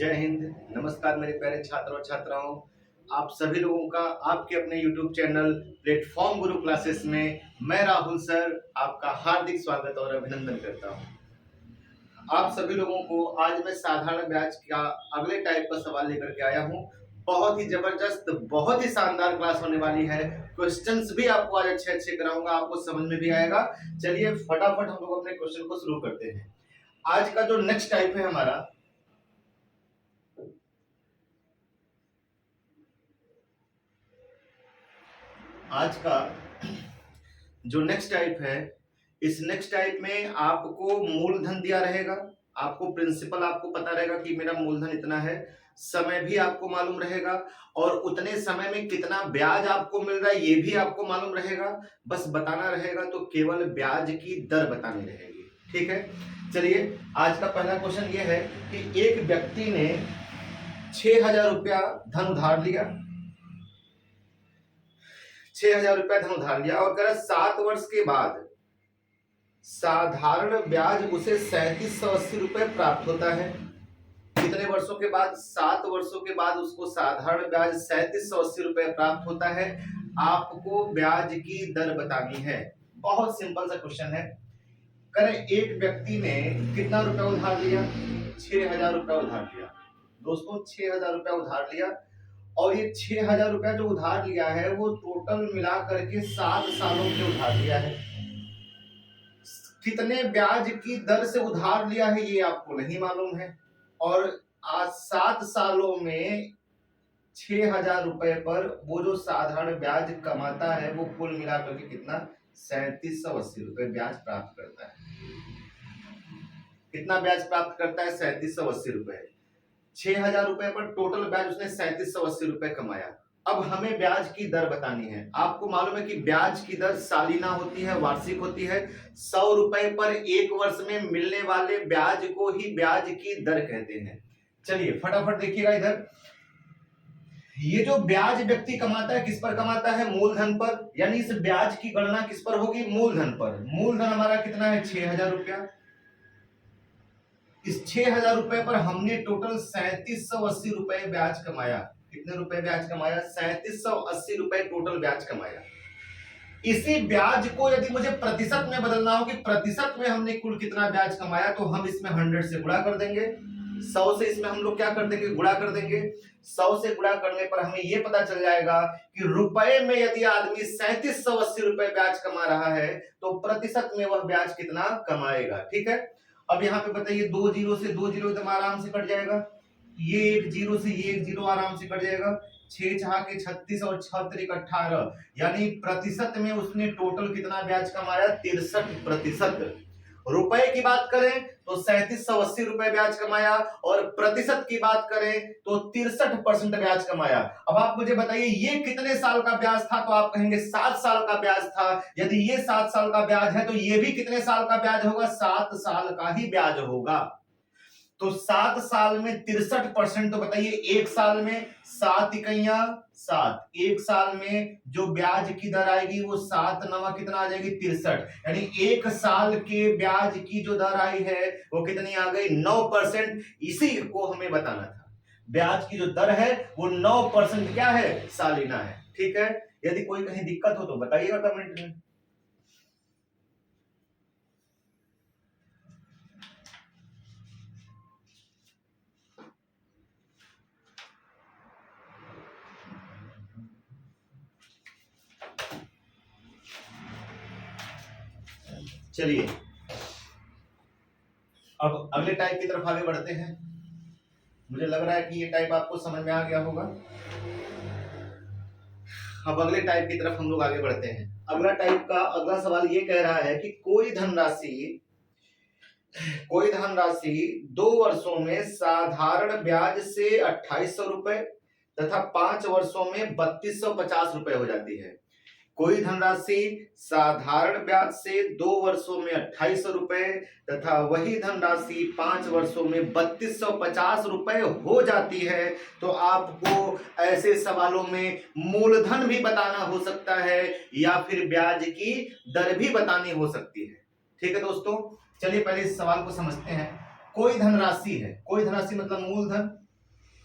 जय हिंद। नमस्कार मेरे प्यारे छात्र और छात्राओं, आप सभी लोगों का आपके अपने YouTube चैनल प्लेटफॉर्म गुरु क्लासेस में मैं राहुल सर आपका हार्दिक स्वागत और अभिनंदन करता हूं। आप सभी लोगों को आज मैं साधारण ब्याज का अगले टाइप का सवाल लेकर के आया हूं। बहुत ही जबरदस्त, बहुत ही शानदार क्लास होने वाली है। क्वेश्चंस भी आपको आज अच्छे अच्छे कराऊंगा, आपको समझ में भी आएगा। चलिए फटाफट हम लोग अपने क्वेश्चन को शुरू करते हैं। आज का जो नेक्स्ट टाइप है हमारा, आज का जो नेक्स्ट टाइप है, इस नेक्स्ट टाइप में आपको मूलधन दिया रहेगा, आपको प्रिंसिपल आपको पता रहेगा कि मेरा मूलधन इतना है, समय भी आपको मालूम रहेगा और उतने समय में कितना ब्याज आपको मिल रहा है ये भी आपको मालूम रहेगा। बस बताना रहेगा, तो केवल ब्याज की दर बतानी रहेगी। ठीक है, चलिए आज का पहला क्वेश्चन ये है कि एक व्यक्ति ने 6,000 रुपया धन उधार लिया, 6,000 रुपया धन उधार लिया और कह रहा 7 वर्ष के बाद साधारण ब्याज उसे 3780 रुपए प्राप्त होता है। कितने वर्षों के बाद? 7 वर्षों के बाद उसको साधारण ब्याज 3780 रुपए प्राप्त होता है। आपको ब्याज की दर बतानी है। बहुत सिंपल सा क्वेश्चन है। करें, एक व्यक्ति ने कितना रुपया उधार लिया? 6,000 रुपया उधार लिया। दोस्तों 6,000 रुपया उधार लिया और ये 6,000 रुपया जो उधार लिया है वो टोटल मिला करके 7 सालों के उधार लिया है। कितने ब्याज की दर से उधार लिया है ये आपको नहीं मालूम है, और आज 7 सालों में 6,000 रुपए पर वो जो साधारण ब्याज कमाता है वो कुल मिलाकर के कितना? 3780 रुपए ब्याज प्राप्त करता है। कितना ब्याज प्राप्त करता है? 3780 रुपए। 6,000 रुपए पर टोटल ब्याज उसने 3780 रुपए कमाया। अब हमें ब्याज की दर बतानी है। आपको मालूम है कि ब्याज की दर सालाना होती है, वार्षिक होती है। 100 रुपए पर एक वर्ष में मिलने वाले ब्याज को ही ब्याज की दर कहते हैं। चलिए फटाफट देखिएगा इधर। ये जो ब्याज व्यक्ति कमाता है, किस पर कमाता है? मूलधन पर। यानी इस ब्याज की गणना किस पर होगी? मूलधन पर। मूलधन हमारा कितना है? 6,000 रुपया। इस 6,000 रुपए पर हमने टोटल 3780 रुपए ब्याज कमाया। कितने रुपए ब्याज कमाया? 3780 रुपए टोटल ब्याज कमाया। इसी ब्याज को यदि मुझे प्रतिशत में बदलना हो कि प्रतिशत में हमने कुल कितना ब्याज कमाया, तो हम इसमें 100 से गुणा कर देंगे। 100 से इसमें हम लोग क्या कर देंगे? गुणा कर देंगे। 100 से गुणा करने पर हमें यह पता चल जाएगा कि रुपए में यदि आदमी 3780 रुपए ब्याज कमा रहा है तो प्रतिशत में वह ब्याज कितना कमाएगा। ठीक है, अब यहाँ पे बताइए, 2 जीरो से 2 जीरो एकदम आराम से कट जाएगा। ये 1 जीरो से ये 1 जीरो आराम से कट जाएगा। 6 छह के 36 और 6 त्रिक 18, यानी प्रतिशत में उसने टोटल कितना ब्याज कमाया? 63%। रुपए की बात करें तो 3780 रुपए ब्याज कमाया और प्रतिशत की बात करें तो 63% ब्याज कमाया। अब आप मुझे बताइए ये कितने साल का ब्याज था? तो आप कहेंगे 7 साल का ब्याज था। यदि ये 7 साल का ब्याज है तो ये भी कितने साल का ब्याज होगा? 7 साल का ही ब्याज होगा। तो 7 साल में 63%, तो बताइए एक साल में 7 इकैया 7, एक साल में जो ब्याज की दर आएगी वो 7 नवा कितना आ जाएगी? 63। यानी एक साल के ब्याज की जो दर आई है वो कितनी आ गई? 9%। इसी को हमें बताना था। ब्याज की जो दर है वो 9% क्या है? सालाना है। ठीक है, यदि कोई कहीं दिक्कत हो तो बताइएगा कमेंट में। चलिए अब अगले टाइप की तरफ आगे बढ़ते हैं। मुझे लग रहा है कि ये टाइप आपको समझ में आ गया होगा। अब अगले टाइप की तरफ हम लोग आगे बढ़ते हैं। अगला टाइप का अगला सवाल ये कह रहा है कि कोई धनराशि 2 वर्षों में साधारण ब्याज से 2800 रुपए तथा 5 वर्षों में 3250 रुपए हो जाती है। कोई धनराशि साधारण ब्याज से 2 वर्षों में 2800 रुपए तथा वही धनराशि 5 वर्षों में 3250 रुपए हो जाती है। तो आपको ऐसे सवालों में मूलधन भी बताना हो सकता है या फिर ब्याज की दर भी बतानी हो सकती है। ठीक है दोस्तों, चलिए पहले इस सवाल को समझते हैं। कोई धनराशि है, कोई धनराशि मतलब मूलधन,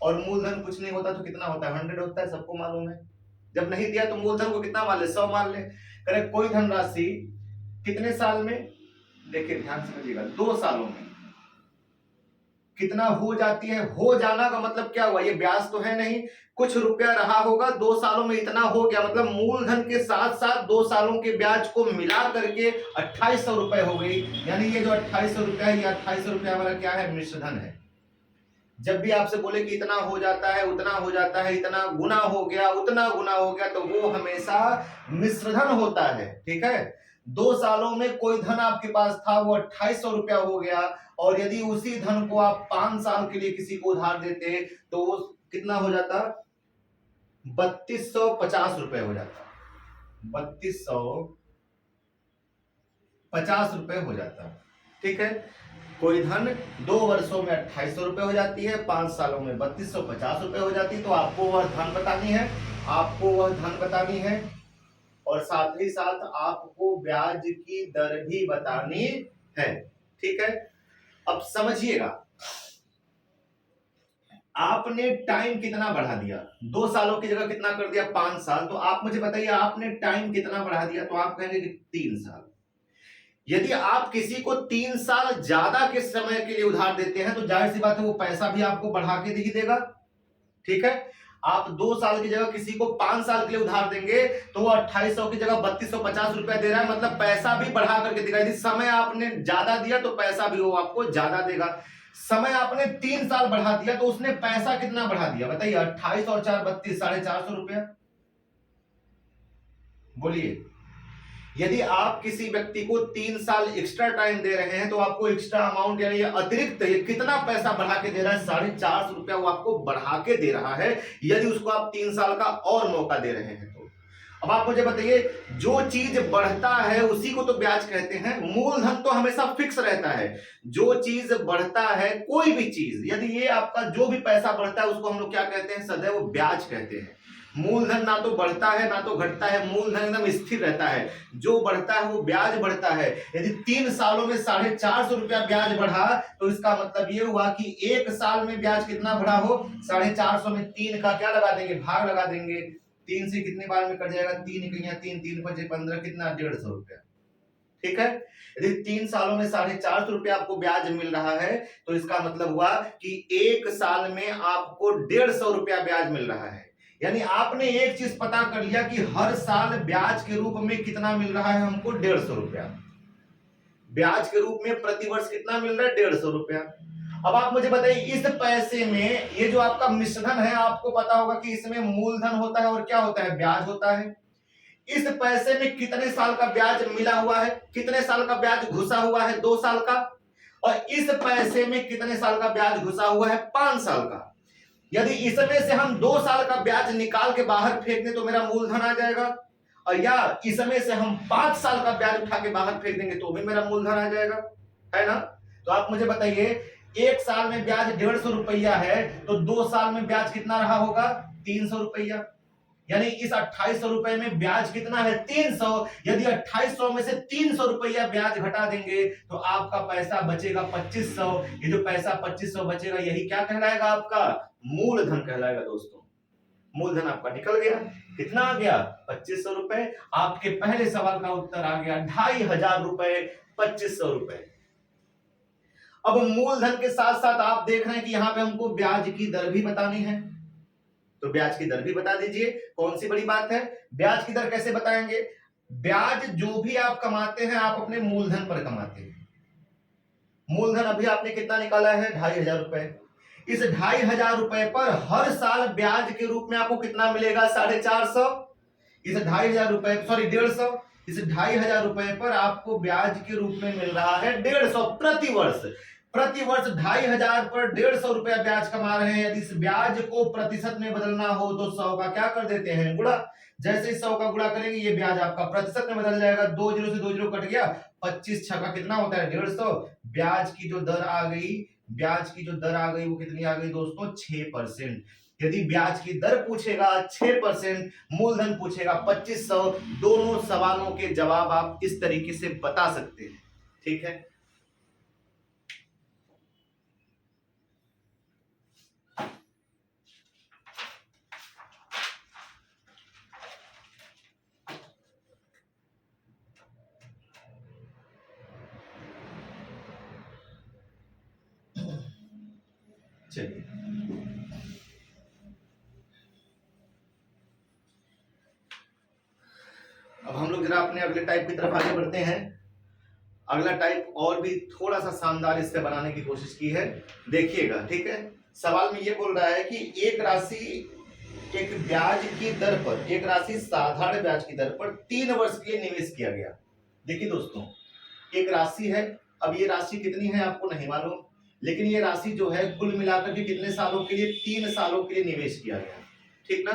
और मूलधन कुछ नहीं होता तो कितना होता है, 100 होता है, सबको मालूम है। जब नहीं दिया तो मूलधन को कितना मान ले, 100 मान ले। करें कोई धनराशि कितने साल में, देखिए ध्यान समझिएगा, 2 सालों में कितना हो जाती है। हो जाना का मतलब क्या हुआ, ये ब्याज तो है नहीं, कुछ रुपया रहा होगा, 2 सालों में इतना हो गया, मतलब मूलधन के साथ साथ 2 सालों के ब्याज को मिला करके 2800 रुपए हो गई। यानी ये जो 2800 रुपया है, ये 2800 रुपया वाला क्या है, मिश्रधन है। जब भी आपसे बोले कि इतना हो जाता है, उतना हो जाता है, इतना गुना हो गया, उतना गुना हो गया, तो वो हमेशा मिश्रधन होता है। ठीक है, 2 सालों में कोई धन आपके पास था, वो 2800 रुपया हो गया, और यदि उसी धन को आप 5 साल के लिए किसी को उधार देते तो वो कितना हो जाता, 3250 रुपए हो जाता, 3250 रुपए हो जाता। ठीक है, कोई धन 2 वर्षों में 2800 रुपए हो जाती है, 5 सालों में 3250 रुपए हो जाती है। तो आपको वह धन बतानी है, आपको वह धन बतानी है, और साथ ही साथ आपको ब्याज की दर भी बतानी है। ठीक है, अब समझिएगा, आपने टाइम कितना बढ़ा दिया, 2 सालों की जगह कितना कर दिया, 5 साल। तो आप मुझे बताइए आपने टाइम कितना बढ़ा दिया, तो आप कहेंगे कि 3 साल। यदि आप किसी को 3 साल ज्यादा के समय के लिए उधार देते हैं तो जाहिर सी बात है वो पैसा भी आपको बढ़ा के ही देगा। ठीक है, आप 2 साल की जगह किसी को 5 साल के लिए उधार देंगे तो वो 2800 की जगह 3250 रुपया दे रहा है, मतलब पैसा भी बढ़ा करके देगा। यदि समय आपने ज्यादा दिया तो पैसा भी वो आपको ज्यादा देगा। समय आपने 3 साल बढ़ा दिया तो उसने पैसा कितना बढ़ा दिया, बताइए, 28 और 4 32, 450 रुपया। बोलिए, यदि आप किसी व्यक्ति को 3 साल एक्स्ट्रा टाइम दे रहे हैं तो आपको एक्स्ट्रा अमाउंट यानी अतिरिक्त कितना पैसा बढ़ा के दे रहा है, 450 रुपया वो आपको बढ़ा के दे रहा है, यदि उसको आप 3 साल का और मौका दे रहे हैं तो। अब आप मुझे बताइए, जो चीज बढ़ता है उसी को तो ब्याज कहते हैं, मूलधन तो हमेशा फिक्स रहता है। जो चीज बढ़ता है, कोई भी चीज, यदि ये आपका जो भी पैसा बढ़ता है उसको हम लोग क्या कहते हैं, सदैव ब्याज कहते हैं। मूलधन ना तो बढ़ता है ना तो घटता है, मूलधन एकदम स्थिर रहता है। जो बढ़ता है वो ब्याज बढ़ता है। यदि 3 सालों में 450 रुपया ब्याज बढ़ा तो इसका मतलब ये हुआ कि 1 साल में ब्याज कितना बढ़ा हो, 450 में 3 का क्या लगा देंगे, भाग लगा देंगे। 3 से कितने बार में कट जाएगा, 3 इकाइयां 3, 3 5 15, कितना, 150 रुपया। ठीक है, यदि 3 सालों में 450 रुपया आपको ब्याज मिल रहा है तो इसका मतलब हुआ कि 1 साल में आपको 150 रुपया ब्याज मिल रहा है। यानी आपने एक चीज पता कर लिया कि हर साल ब्याज के रूप में कितना मिल रहा है हमको, 150 रुपया। ब्याज के रूप में प्रतिवर्ष कितना मिल रहा है, 150 रुपया। अब आप मुझे बताइए, इस पैसे में ये जो आपका मिश्रधन है, आपको पता होगा कि इसमें मूलधन होता है और क्या होता है, ब्याज होता है। इस पैसे में कितने साल का ब्याज मिला हुआ है, कितने साल का ब्याज घुसा हुआ है, 2 साल का। और इस पैसे में कितने साल का ब्याज घुसा हुआ है, 5 साल का। यदि इसमें से हम 2 साल का ब्याज निकाल के बाहर फेंक दें तो मेरा मूलधन आ जाएगा, और या इसमें से हम 5 साल का ब्याज उठा के बाहर फेंक देंगे तो भी मेरा मूलधन आ जाएगा, है ना। तो आप मुझे बताइए, 1 साल में ब्याज 150 रुपया है तो 2 साल में ब्याज कितना रहा होगा, 300 रुपया। यानी इस 2800 रुपए में ब्याज कितना है, 300। यदि 2800 में से 300 रुपया ब्याज घटा देंगे तो आपका पैसा बचेगा 2500। ये जो पैसा 2500 बचेगा यही क्या कहलाएगा, आपका मूलधन कहलाएगा। दोस्तों, मूलधन आपका निकल गया, कितना आ गया, 2500 रुपए। आपके पहले सवाल का उत्तर आ गया 2500 रुपए, 2500 रुपए। अब मूलधन के साथ साथ आप देख रहे हैं कि यहां पे हमको ब्याज की दर भी बतानी है, तो ब्याज की दर भी बता दीजिए। कौन सी बड़ी बात है, ब्याज की दर कैसे बताएंगे, ब्याज जो भी आप कमाते हैं आप अपने मूलधन पर कमाते हैं। मूलधन अभी आपने कितना निकाला है, 2500 रुपए। इस 2500 रुपए पर हर साल ब्याज के रूप में आपको कितना मिलेगा, 450। इस 2500 रुपए, सॉरी 150, इस 2500 रुपए पर आपको ब्याज के रूप में मिल रहा है 150 प्रतिवर्ष। प्रतिवर्ष 2500 पर 150 रुपया ब्याज कमा रहे हैं। यदि इस ब्याज को प्रतिशत में बदलना हो तो 100 का क्या कर देते हैं, गुणा। जैसे 100 का गुणा करेंगे ये ब्याज आपका प्रतिशत में बदल जाएगा, 2 जीरो से 2 जीरो कट गया, 25 छक्का कितना होता है, 150। ब्याज की जो दर आ गई, ब्याज की जो दर आ गई वो कितनी आ गई दोस्तों, 6%। यदि ब्याज की दर पूछेगा 6%, मूलधन पूछेगा 2500, दोनों सवालों के जवाब आप इस तरीके से बता सकते हैं। ठीक है, चलिए अब हम लोग जरा अपने अगले टाइप की तरफ आगे बढ़ते हैं। अगला टाइप और भी थोड़ा सा शानदार इससे बनाने की कोशिश की है, देखिएगा। ठीक है, सवाल में ये बोल रहा है कि एक राशि एक ब्याज की दर पर, एक राशि साधारण ब्याज की दर पर 3 वर्ष के लिए निवेश किया गया। देखिए दोस्तों, एक राशि है, अब ये राशि कितनी है आपको नहीं मालूम, लेकिन ये राशि जो है कुल मिलाकर के कितने सालों के लिए, 3 सालों के लिए निवेश किया गया। ठीक ना।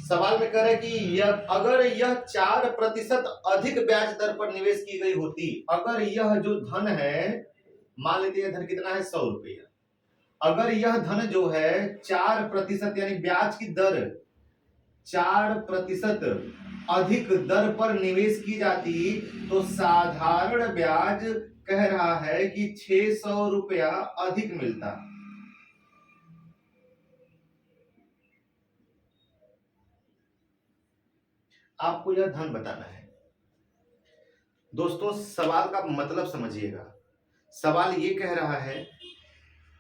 सवाल में कह रहा है कि अगर यह 4% अधिक ब्याज दर पर निवेश की गई होती, अगर यह जो धन है, मान लेते हैं धन कितना है 100 रुपया, अगर यह धन जो है 4% यानी ब्याज की दर 4% अधिक दर पर निवेश की जाती तो साधारण ब्याज कह रहा है कि 600 रुपया अधिक मिलता। आपको यह धन बताना है। दोस्तों सवाल का मतलब समझिएगा। सवाल ये कह रहा है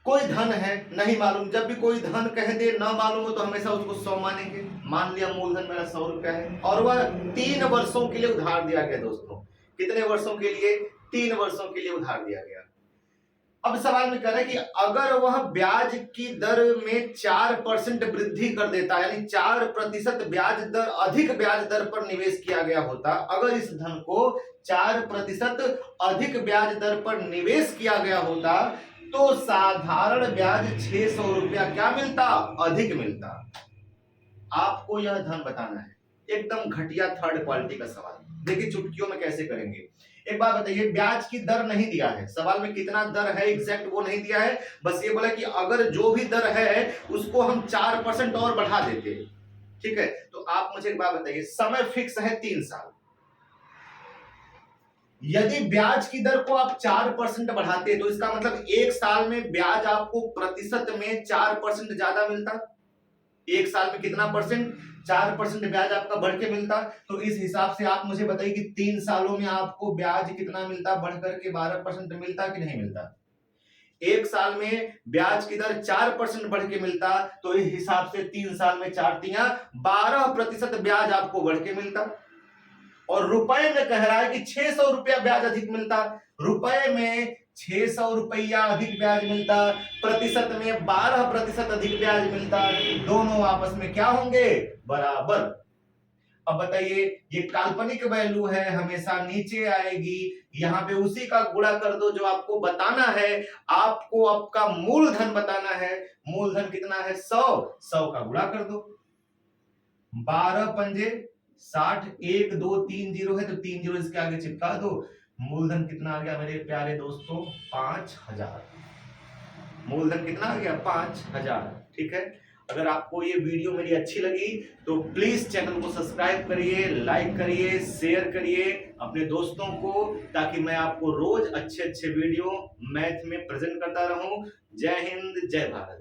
कोई धन है नहीं मालूम, जब भी कोई धन कह दे ना मालूम हो तो हमेशा उसको 100 मानेंगे। मान लिया मूलधन मेरा 100 रुपया है और वह 3 वर्षों के लिए उधार दिया गया। दोस्तों कितने वर्षों के लिए, 3 वर्षों के लिए उधार दिया गया। अब सवाल में कह रहा है कि अगर वह ब्याज की दर में 4% वृद्धि कर देता, यानी 4% ब्याज दर, अधिक ब्याज दर पर निवेश किया गया होता, अगर इस धन को 4% अधिक ब्याज दर पर निवेश किया गया होता तो साधारण ब्याज 600 रुपया क्या मिलता, अधिक मिलता। आपको यह धन बताना है, एकदम घटिया थर्ड क्वालिटी का सवाल। देखिए चुटकियों में कैसे करेंगे। एक बात बताइए, ब्याज की दर नहीं दिया है सवाल में, कितना दर है एग्जैक्ट वो नहीं दिया है, बस ये बोला कि अगर जो भी दर है उसको हम 4% और बढ़ा देते। ठीक है, तो आप मुझे एक बात बताइए, समय फिक्स है 3 साल, यदि ब्याज की दर को आप 4% बढ़ाते तो इसका मतलब 1 साल में ब्याज आपको प्रतिशत में 4% ज्यादा मिलता। 1 साल में कितना परसेंट, 4% ब्याज आपका बढ़ के मिलता। तो इस हिसाब से आप मुझे बताइए कि 3 सालों में आपको ब्याज कितना मिलता, बढ़ करके 12% मिलता कि नहीं मिलता। 1 साल में ब्याज की दर 4% बढ़ के मिलता, तो इस हिसाब से 3 साल में 4 तिया 12% ब्याज आपको बढ़ के मिलता। और रुपए में कह रहा है कि 600 रुपया ब्याज अधिक मिलता, रुपए में 600 रुपया अधिक ब्याज मिलता, प्रतिशत में 12% अधिक ब्याज मिलता, दोनों आपस में क्या होंगे, बराबर। अब बताइए, ये काल्पनिक वैल्यू है, हमेशा नीचे आएगी, यहां पे उसी का गुणा कर दो जो आपको बताना है। आपको आपका मूलधन बताना है, मूलधन कितना है 100 का गुणा कर दो, 12 पंजे 60, 1 2 3 जीरो है तो 3 जीरो इसके आगे चिपका दो। मूलधन कितना आ गया मेरे प्यारे दोस्तों, 5000। मूलधन कितना आ गया, 5000। ठीक है, अगर आपको ये वीडियो मेरी अच्छी लगी तो प्लीज चैनल को सब्सक्राइब करिए, लाइक करिए, शेयर करिए अपने दोस्तों को, ताकि मैं आपको रोज अच्छे अच्छे वीडियो मैथ में प्रेजेंट करता रहूं। जय हिंद, जय भारत।